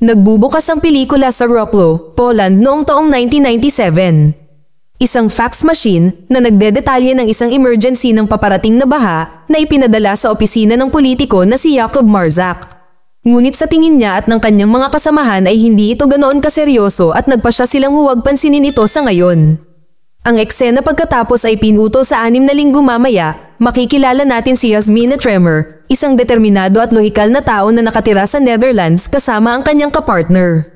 Nagbubukas ang pelikula sa Wrocław, Poland noong taong 1997. Isang fax machine na nagdedetalye ng isang emergency ng paparating na baha na ipinadala sa opisina ng politiko na si Jakub Marzak. Ngunit sa tingin niya at ng kanyang mga kasamahan ay hindi ito ganoon kaseryoso at nagpa siya silang huwag pansinin ito sa ngayon. Ang eksena pagkatapos ay pinutol sa 6 na linggo mamaya, makikilala natin si Yasmina Tremor, isang determinado at lohikal na tao na nakatira sa Netherlands kasama ang kanyang kapartner.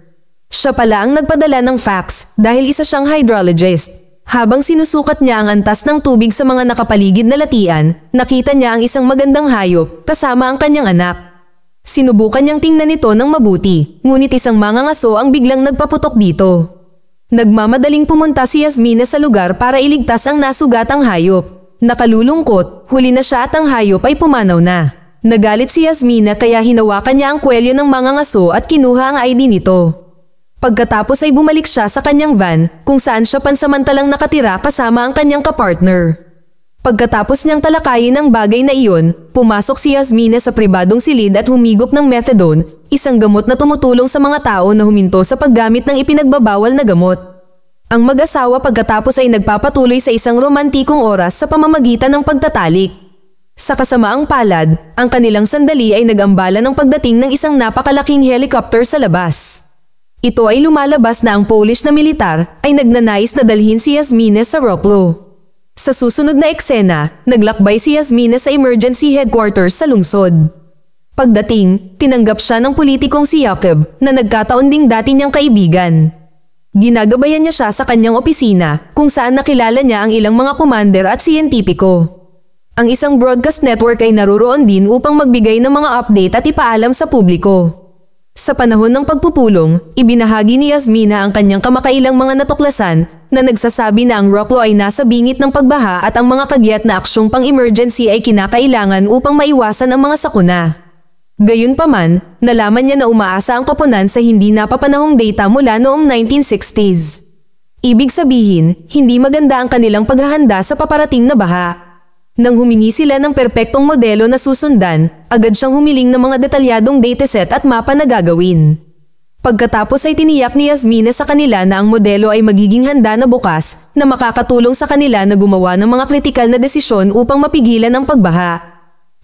Siya pala ang nagpadala ng fax dahil isa siyang hydrologist. Habang sinusukat niya ang antas ng tubig sa mga nakapaligid na latian, nakita niya ang isang magandang hayop kasama ang kanyang anak. Sinubukan niyang tingnan ito ng mabuti, ngunit isang mangangaso ang biglang nagpaputok dito. Nagmamadaling pumunta si Yasmina sa lugar para iligtas ang nasugatang hayop. Nakalulungkot, huli na siya at ang hayop ay pumanaw na. Nagalit si Yasmina kaya hinawakan niya ang kwelyo ng mangangaso at kinuha ang ID nito. Pagkatapos ay bumalik siya sa kanyang van kung saan siya pansamantalang nakatira kasama ang kanyang kapartner. Pagkatapos niyang talakayin ang bagay na iyon, pumasok si Yasmina sa pribadong silid at humigop ng methadone, isang gamot na tumutulong sa mga tao na huminto sa paggamit ng ipinagbabawal na gamot. Ang mag-asawa pagkatapos ay nagpapatuloy sa isang romantikong oras sa pamamagitan ng pagtatalik. Sa kasamaang palad, ang kanilang sandali ay nag-ambala ng pagdating ng isang napakalaking helicopter sa labas. Ito ay lumalabas na ang Polish na militar ay nagnanais na dalhin si Yasmina sa Wrocław. Sa susunod na eksena, naglakbay si Yasmina sa emergency headquarters sa lungsod. Pagdating, tinanggap siya ng politikong si Jakub na nagkataon ding dati niyang kaibigan. Ginagabayan niya siya sa kanyang opisina kung saan nakilala niya ang ilang mga commander at siyentipiko. Ang isang broadcast network ay naruroon din upang magbigay ng mga update at ipaalam sa publiko. Sa panahon ng pagpupulong, ibinahagi ni Yasmina ang kanyang kamakailang mga natuklasan na nagsasabi na ang Wrocław ay nasa bingit ng pagbaha at ang mga kagyat na aksyong pang-emergency ay kinakailangan upang maiwasan ang mga sakuna. Gayunpaman, nalaman niya na umaasa ang koponan sa hindi napapanahong data mula noong 1960s. Ibig sabihin, hindi maganda ang kanilang paghahanda sa paparating na baha. Nang humingi sila ng perpektong modelo na susundan, agad siyang humiling ng mga detalyadong dataset at mapa na gagawin. Pagkatapos ay tiniyak ni Yasmina sa kanila na ang modelo ay magiging handa na bukas na makakatulong sa kanila na gumawa ng mga kritikal na desisyon upang mapigilan ang pagbaha.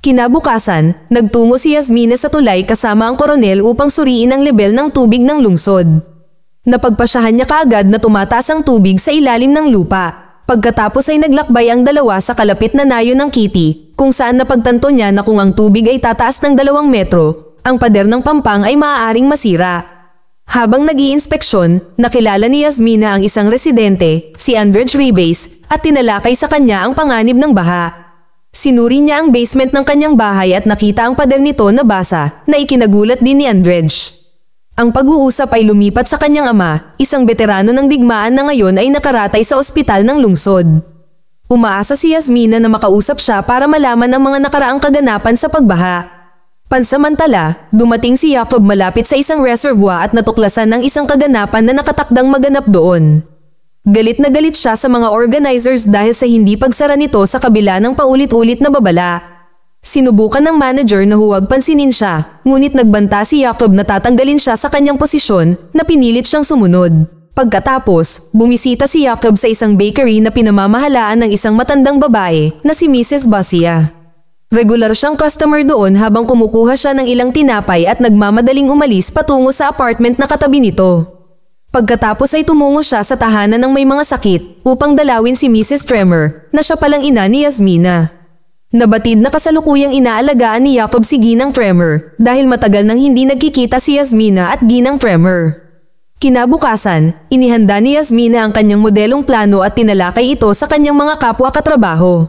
Kinabukasan, nagtungo si Yasmina sa tulay kasama ang koronel upang suriin ang lebel ng tubig ng lungsod. Napagpasyahan niya kaagad na tumataas ang tubig sa ilalim ng lupa. Pagkatapos ay naglakbay ang dalawa sa kalapit na nayo ng Kitty, kung saan napagtanto niya na kung ang tubig ay tataas ng 2 metro, ang pader ng pampang ay maaaring masira. Habang nag-iinspeksyon, nakilala ni Yasmina ang isang residente, si Andrzej Ribas, at tinalakay sa kanya ang panganib ng baha. Sinuri niya ang basement ng kanyang bahay at nakita ang pader nito na basa, na ikinagulat din ni Andrzej. Ang pag-uusap ay lumipat sa kanyang ama, isang veterano ng digmaan na ngayon ay nakaratay sa ospital ng lungsod. Umaasa si Yasmina na makausap siya para malaman ang mga nakaraang kaganapan sa pagbaha. Pansamantala, dumating si Jakub malapit sa isang reservoir at natuklasan ng isang kaganapan na nakatakdang maganap doon. Galit na galit siya sa mga organizers dahil sa hindi pagsara nito sa kabila ng paulit-ulit na babala. Sinubukan ng manager na huwag pansinin siya, ngunit nagbanta si Jakub na tatanggalin siya sa kanyang posisyon na pinilit siyang sumunod. Pagkatapos, bumisita si Jakub sa isang bakery na pinamamahalaan ng isang matandang babae na si Mrs. Basia. Regular siyang customer doon habang kumukuha siya ng ilang tinapay at nagmamadaling umalis patungo sa apartment na katabi nito. Pagkatapos ay tumungo siya sa tahanan ng may mga sakit upang dalawin si Mrs. Tremor na siya palang ina ni Yasmina. Nabatid na kasalukuyang inaalagaan ni Jakub si Ginang Tremor dahil matagal nang hindi nagkikita si Yasmina at Ginang Tremor. Kinabukasan, inihanda ni Yasmina ang kanyang modelong plano at tinalakay ito sa kanyang mga kapwa katrabaho.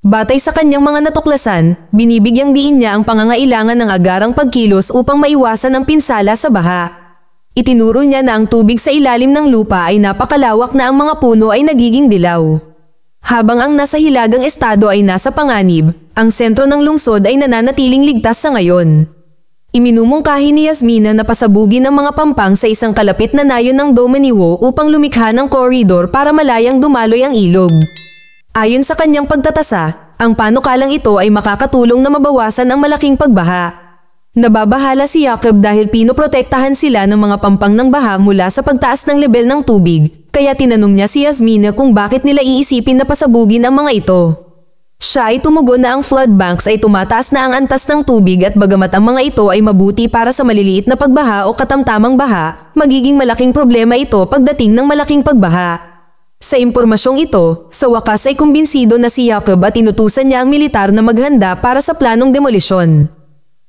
Batay sa kanyang mga natuklasan, binibigyang diin niya ang pangangailangan ng agarang pagkilos upang maiwasan ang pinsala sa baha. Itinuro niya na ang tubig sa ilalim ng lupa ay napakalawak na ang mga puno ay nagiging dilaw. Habang ang nasa hilagang estado ay nasa panganib, ang sentro ng lungsod ay nananatiling ligtas sa ngayon. Iminumungkahi ni Yasmina na pasabugin ang mga pampang sa isang kalapit na nayon ng Domaniwo upang lumikha ng koridor para malayang dumaloy ang ilog. Ayon sa kanyang pagtatasa, ang panukalang ito ay makakatulong na mabawasan ang malaking pagbaha. Nababahala si Jacob dahil pinoprotektahan sila ng mga pampang ng baha mula sa pagtaas ng level ng tubig, kaya tinanong niya si Yasmina kung bakit nila iisipin na pasabugin ang mga ito. Siya ay tumugon na ang flood banks ay tumataas na ang antas ng tubig at bagamat ang mga ito ay mabuti para sa maliliit na pagbaha o katamtamang baha, magiging malaking problema ito pagdating ng malaking pagbaha. Sa impormasyong ito, sa wakas ay kumbinsido na si Jacob at inutusan niya ang militar na maghanda para sa planong demolisyon.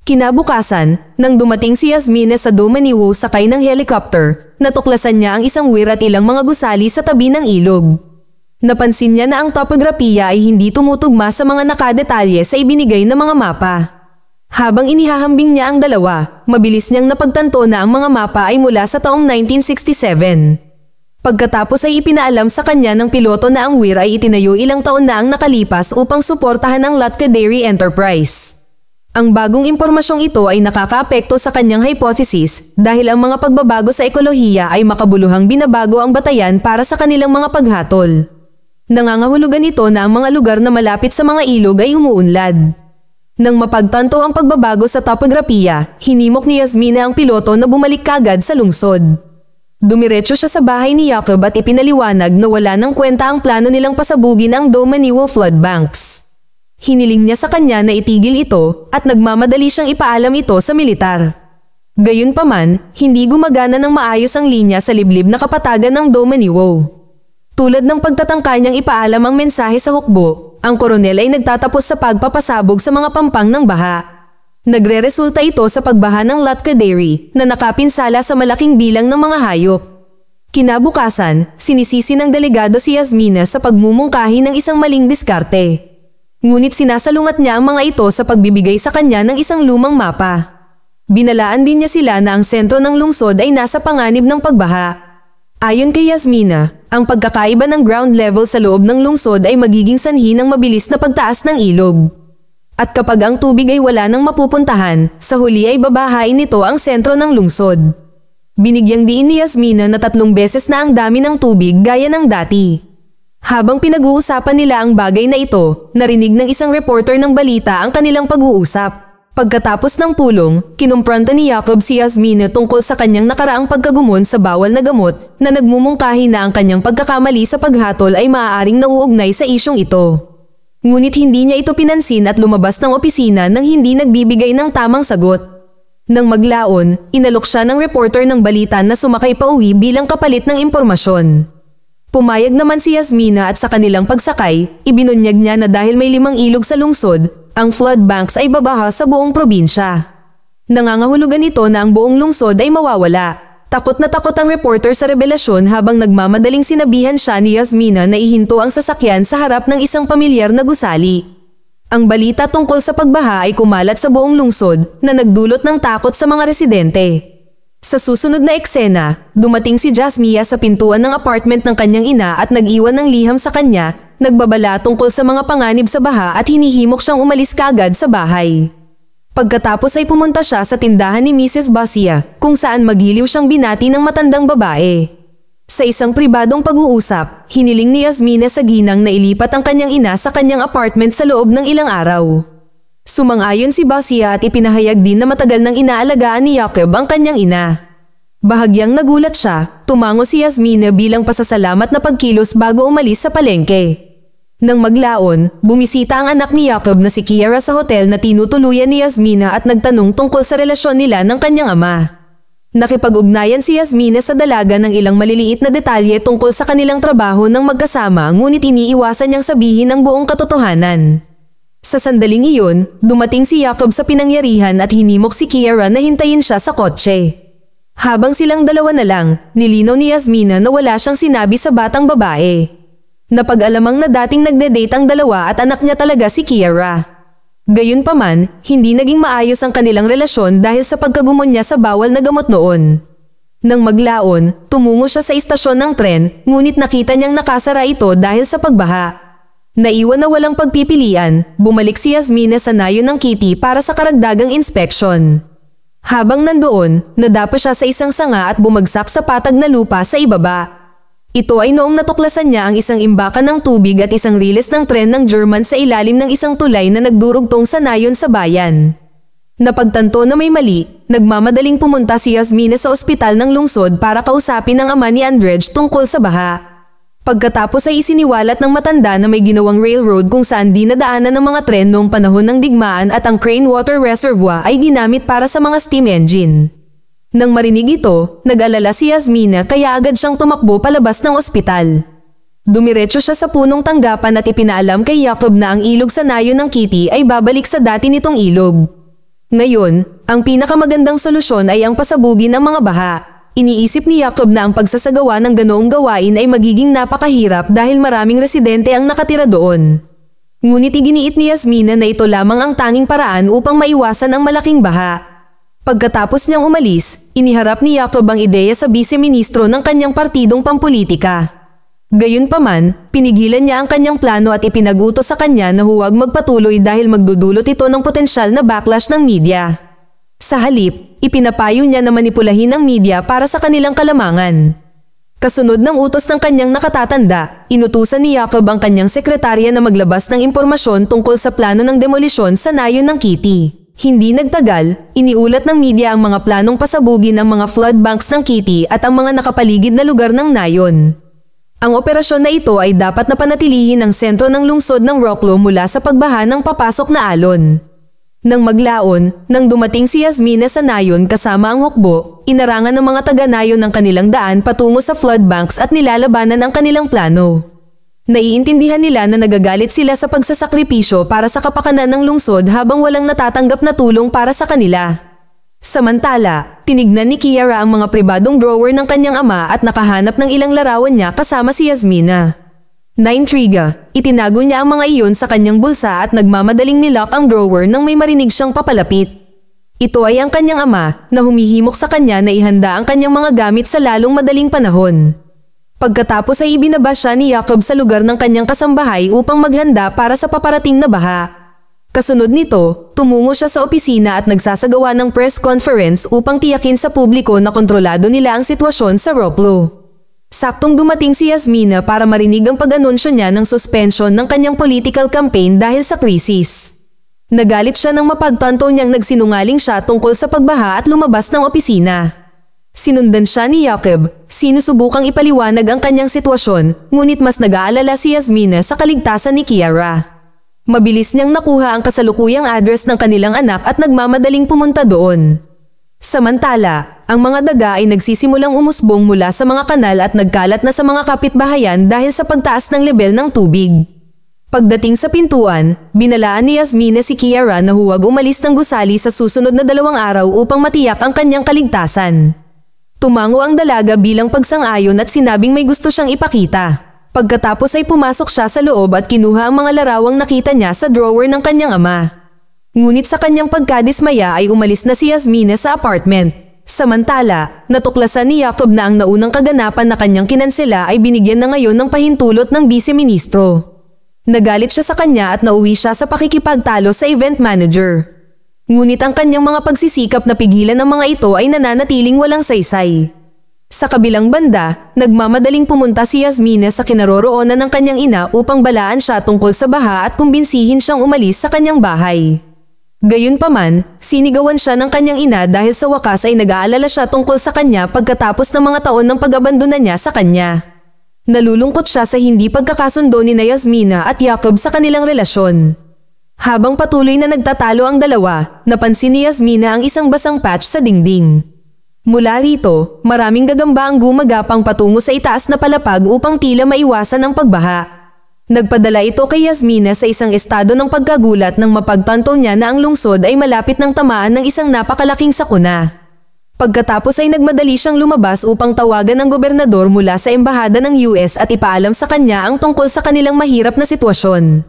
Kinabukasan, nang dumating si Yasmina sa Domaniwo sakay ng helicopter, natuklasan niya ang isang wir at ilang mga gusali sa tabi ng ilog. Napansin niya na ang topografiya ay hindi tumutugma sa mga nakadetalye sa ibinigay na mga mapa. Habang inihahambing niya ang dalawa, mabilis niyang napagtanto na ang mga mapa ay mula sa taong 1967. Pagkatapos ay ipinaalam sa kanya ng piloto na ang wir ay itinayo ilang taon na ang nakalipas upang suportahan ang Latka Dairy Enterprise. Ang bagong impormasyong ito ay nakakaapekto sa kanyang hypothesis dahil ang mga pagbabago sa ekolohiya ay makabuluhang binabago ang batayan para sa kanilang mga paghatol. Nangangahulugan ito na ang mga lugar na malapit sa mga ilog ay umuunlad. Nang mapagtanto ang pagbabago sa topografiya, hinimok ni Yasmina ang piloto na bumalik kagad sa lungsod. Dumiretso siya sa bahay ni Jacob at ipinaliwanag na wala ng kwenta ang plano nilang pasabugin ang Domaniwo flood banks. Hiniling niya sa kanya na itigil ito at nagmamadali siyang ipaalam ito sa militar. Gayunpaman, hindi gumagana ng maayos ang linya sa liblib na kapatagan ng Domaniwo. Tulad ng pagtatangka niyang ipaalam ang mensahe sa hukbo, ang koronel ay nagtatapos sa pagpapasabog sa mga pampang ng baha. Nagreresulta ito sa pagbaha ng Latka Dairy na nakapinsala sa malaking bilang ng mga hayop. Kinabukasan, sinisisi ng delegado si Yasmina sa pagmumungkahi ng isang maling diskarte. Ngunit sinasalungat niya ang mga ito sa pagbibigay sa kanya ng isang lumang mapa. Binalaan din niya sila na ang sentro ng lungsod ay nasa panganib ng pagbaha. Ayon kay Yasmina, ang pagkakaiba ng ground level sa loob ng lungsod ay magiging sanhi ng mabilis na pagtaas ng ilog. At kapag ang tubig ay wala nang mapupuntahan, sa huli ay babahain nito ang sentro ng lungsod. Binigyang diin ni Yasmina na 3 beses na ang dami ng tubig gaya ng dati. Habang pinag-uusapan nila ang bagay na ito, narinig ng isang reporter ng balita ang kanilang pag-uusap. Pagkatapos ng pulong, kinumpronta ni Jacob si Yasmina tungkol sa kanyang nakaraang pagkagumon sa bawal na gamot na nagmumungkahi na ang kanyang pagkakamali sa paghatol ay maaaring nauugnay sa isyong ito. Ngunit hindi niya ito pinansin at lumabas ng opisina nang hindi nagbibigay ng tamang sagot. Nang maglaon, inalok siya ng reporter ng balita na sumakay pa uwi bilang kapalit ng impormasyon. Pumayag naman si Yasmina at sa kanilang pagsakay, ibinunyag niya na dahil may 5 ilog sa lungsod, ang flood banks ay babaha sa buong probinsya. Nangangahulugan ito na ang buong lungsod ay mawawala. Takot na takot ang reporter sa revelasyon habang nagmamadaling sinabihan siya ni Yasmina na ihinto ang sasakyan sa harap ng isang pamilyar na gusali. Ang balita tungkol sa pagbaha ay kumalat sa buong lungsod na nagdulot ng takot sa mga residente. Sa susunod na eksena, dumating si Jasmia sa pintuan ng apartment ng kanyang ina at nag-iwan ng liham sa kanya, nagbabala tungkol sa mga panganib sa baha at hinihimok siyang umalis kaagad sa bahay. Pagkatapos ay pumunta siya sa tindahan ni Mrs. Basia, kung saan magiliw siyang binati ng matandang babae. Sa isang pribadong pag-uusap, hiniling ni Yasmina sa ginang na ilipat ang kanyang ina sa kanyang apartment sa loob ng ilang araw. Sumang-ayon si Basia at ipinahayag din na matagal nang inaalagaan ni Jacob ang kanyang ina. Bahagyang nagulat siya, tumango si Yasmina bilang pasasalamat na pagkilos bago umalis sa palengke. Nang maglaon, bumisita ang anak ni Jacob na si Kiara sa hotel na tinutuluyan ni Yasmina at nagtanong tungkol sa relasyon nila ng kanyang ama. Nakipag-ugnayan si Yasmina sa dalaga ng ilang maliliit na detalye tungkol sa kanilang trabaho ng magkasama ngunit iniiwasan niyang sabihin ang buong katotohanan. Sa sandaling iyon, dumating si Jacob sa pinangyarihan at hinimok si Kiara na hintayin siya sa kotse. Habang silang dalawa na lang, nilinaw ni Yasmina na wala siyang sinabi sa batang babae. Napag-alamang na dating nagde-date ang dalawa at anak niya talaga si Kiara. Gayunpaman, hindi naging maayos ang kanilang relasyon dahil sa pagkagumon niya sa bawal na gamot noon. Nang maglaon, tumungo siya sa istasyon ng tren, ngunit nakita niyang nakasara ito dahil sa pagbaha. Naiwan na walang pagpipilian, bumalik si Yasmina sa nayon ng Kitty para sa karagdagang inspeksyon. Habang nandoon, nadapa siya sa isang sanga at bumagsak sa patag na lupa sa ibaba. Ito ay noong natuklasan niya ang isang imbakan ng tubig at isang riles ng tren ng German sa ilalim ng isang tulay na nagdurugtong sa nayon sa bayan. Napagtanto na may mali, nagmamadaling pumunta si Yasmina sa ospital ng lungsod para kausapin ang ama ni Andrej tungkol sa baha. Pagkatapos ay isiniwalat ng matanda na may ginawang railroad kung saan dinadaanan ng mga tren noong panahon ng digmaan at ang Crane Water Reservoir ay ginamit para sa mga steam engine. Nang marinig ito, nag-alala si Yasmina kaya agad siyang tumakbo palabas ng ospital. Dumiretso siya sa punong tanggapan at ipinaalam kay Jacob na ang ilog sa nayon ng Kitty ay babalik sa dati nitong ilog. Ngayon, ang pinakamagandang solusyon ay ang pasabugin ng mga baha. Iniisip ni Jacob na ang pagsasagawa ng ganoong gawain ay magiging napakahirap dahil maraming residente ang nakatira doon. Ngunit iginiit ni Yasmina na ito lamang ang tanging paraan upang maiwasan ang malaking baha. Pagkatapos niyang umalis, iniharap ni Jacob ang ideya sa bise-ministro ng kanyang partidong pampolitika. Gayunpaman, pinigilan niya ang kanyang plano at ipinag-utos sa kanya na huwag magpatuloy dahil magdudulot ito ng potensyal na backlash ng media. Sa halip, ipinapayo niya na manipulahin ang media para sa kanilang kalamangan. Kasunod ng utos ng kanyang nakatatanda, inutusan ni Jacob ang kanyang sekretarya na maglabas ng impormasyon tungkol sa plano ng demolisyon sa nayon ng Kitty. Hindi nagtagal, iniulat ng media ang mga planong pasabugin ang mga flood banks ng Kitty at ang mga nakapaligid na lugar ng nayon. Ang operasyon na ito ay dapat na panatilihin ng sentro ng lungsod ng Wrocław mula sa pagbaha ng papasok na alon. Nang maglaon, nang dumating si Yasmina sa nayon kasama ang hukbo, inarangan ng mga taga-nayon ng kanilang daan patungo sa flood banks at nilalabanan ang kanilang plano. Naiintindihan nila na nagagalit sila sa pagsasakripisyo para sa kapakanan ng lungsod habang walang natatanggap na tulong para sa kanila. Samantala, tinignan ni Kiara ang mga pribadong drawer ng kanyang ama at nakahanap ng ilang larawan niya kasama si Yasmina. Naintriga, itinago niya ang mga iyon sa kanyang bulsa at nagmamadaling nilock ang drawer nang may marinig siyang papalapit. Ito ay ang kanyang ama na humihimok sa kanya na ihanda ang kanyang mga gamit sa lalong madaling panahon. Pagkatapos ay ibinaba siya ni Jacob sa lugar ng kanyang kasambahay upang maghanda para sa paparating na baha. Kasunod nito, tumungo siya sa opisina at nagsasagawa ng press conference upang tiyakin sa publiko na kontrolado nila ang sitwasyon sa Wrocław. Saktong dumating si Yasmina para marinig ang pag-anunsyo niya ng suspension ng kanyang political campaign dahil sa krisis. Nagalit siya nang mapagtanto niyang nagsinungaling siya tungkol sa pagbaha at lumabas ng opisina. Sinundan siya ni Jacob, sinusubukang ipaliwanag ang kanyang sitwasyon, ngunit mas nag-aalala si Yasmina sa kaligtasan ni Kiara. Mabilis niyang nakuha ang kasalukuyang address ng kanilang anak at nagmamadaling pumunta doon. Samantala, ang mga daga ay nagsisimulang umusbong mula sa mga kanal at nagkalat na sa mga kapitbahayan dahil sa pagtaas ng lebel ng tubig. Pagdating sa pintuan, binalaan ni Yasmina si Kiara na huwag umalis ng gusali sa susunod na 2 araw upang matiyak ang kanyang kaligtasan. Tumango ang dalaga bilang pagsang-ayon at sinabing may gusto siyang ipakita. Pagkatapos ay pumasok siya sa loob at kinuha ang mga larawang nakita niya sa drawer ng kanyang ama. Ngunit sa kanyang pagkadismaya ay umalis na si Yasmina sa apartment. Samantala, natuklasan ni Jacob na ang naunang kaganapan na kanyang kinansela ay binigyan na ngayon ng pahintulot ng bise-ministro. Nagalit siya sa kanya at nauwi siya sa pakikipagtalo sa event manager. Ngunit ang kanyang mga pagsisikap na pigilan ng mga ito ay nananatiling walang saysay. Sa kabilang banda, nagmamadaling pumunta si Yasmina sa kinaroroonan ng kanyang ina upang balaan siya tungkol sa baha at kumbinsihin siyang umalis sa kanyang bahay. Gayunpaman, sinigawan siya ng kanyang ina dahil sa wakas ay nag-aalala siya tungkol sa kanya pagkatapos ng mga taon ng pag-abandona niya sa kanya. Nalulungkot siya sa hindi pagkakasundo ni Yasmina at Jacob sa kanilang relasyon. Habang patuloy na nagtatalo ang dalawa, napansin ni Yasmina ang isang basang patch sa dingding. Mula rito, maraming gagamba ang gumagapang patungo sa itaas na palapag upang tila maiwasan ang pagbaha. Nagpadala ito kay Yasmina sa isang estado ng pagkagulat nang mapagtanto niya na ang lungsod ay malapit ng tamaan ng isang napakalaking sakuna. Pagkatapos ay nagmadali siyang lumabas upang tawagan ang gobernador mula sa embahada ng US at ipaalam sa kanya ang tungkol sa kanilang mahirap na sitwasyon.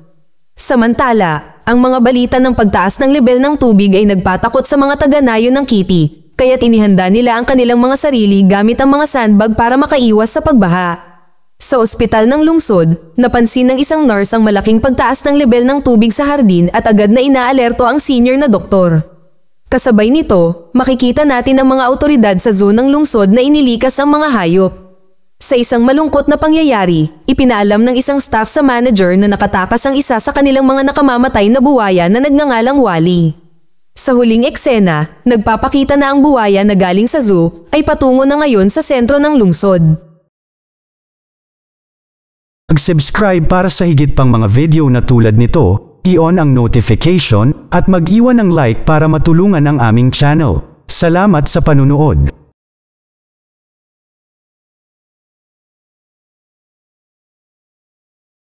Samantala, ang mga balita ng pagtaas ng lebel ng tubig ay nagpatakot sa mga taga-nayon ng Kitty. Kaya tinihanda nila ang kanilang mga sarili gamit ang mga sandbag para makaiwas sa pagbaha. Sa ospital ng lungsod, napansin ng isang nurse ang malaking pagtaas ng lebel ng tubig sa hardin at agad na inaalerto ang senior na doktor. Kasabay nito, makikita natin ang mga awtoridad sa zonang lungsod na inilikas ang mga hayop. Sa isang malungkot na pangyayari, ipinaalam ng isang staff sa manager na nakatakas ang isa sa kanilang mga nakamamatay na buwaya na nagngangalang Wally. Sa huling eksena, nagpapakita na ang buwaya na galing sa zoo ay patungo na ngayon sa sentro ng lungsod. Mag-subscribe para sa higit pang mga video na tulad nito, i-on ang notification at mag-iwan ng like para matulungan ang aming channel. Salamat sa panunood.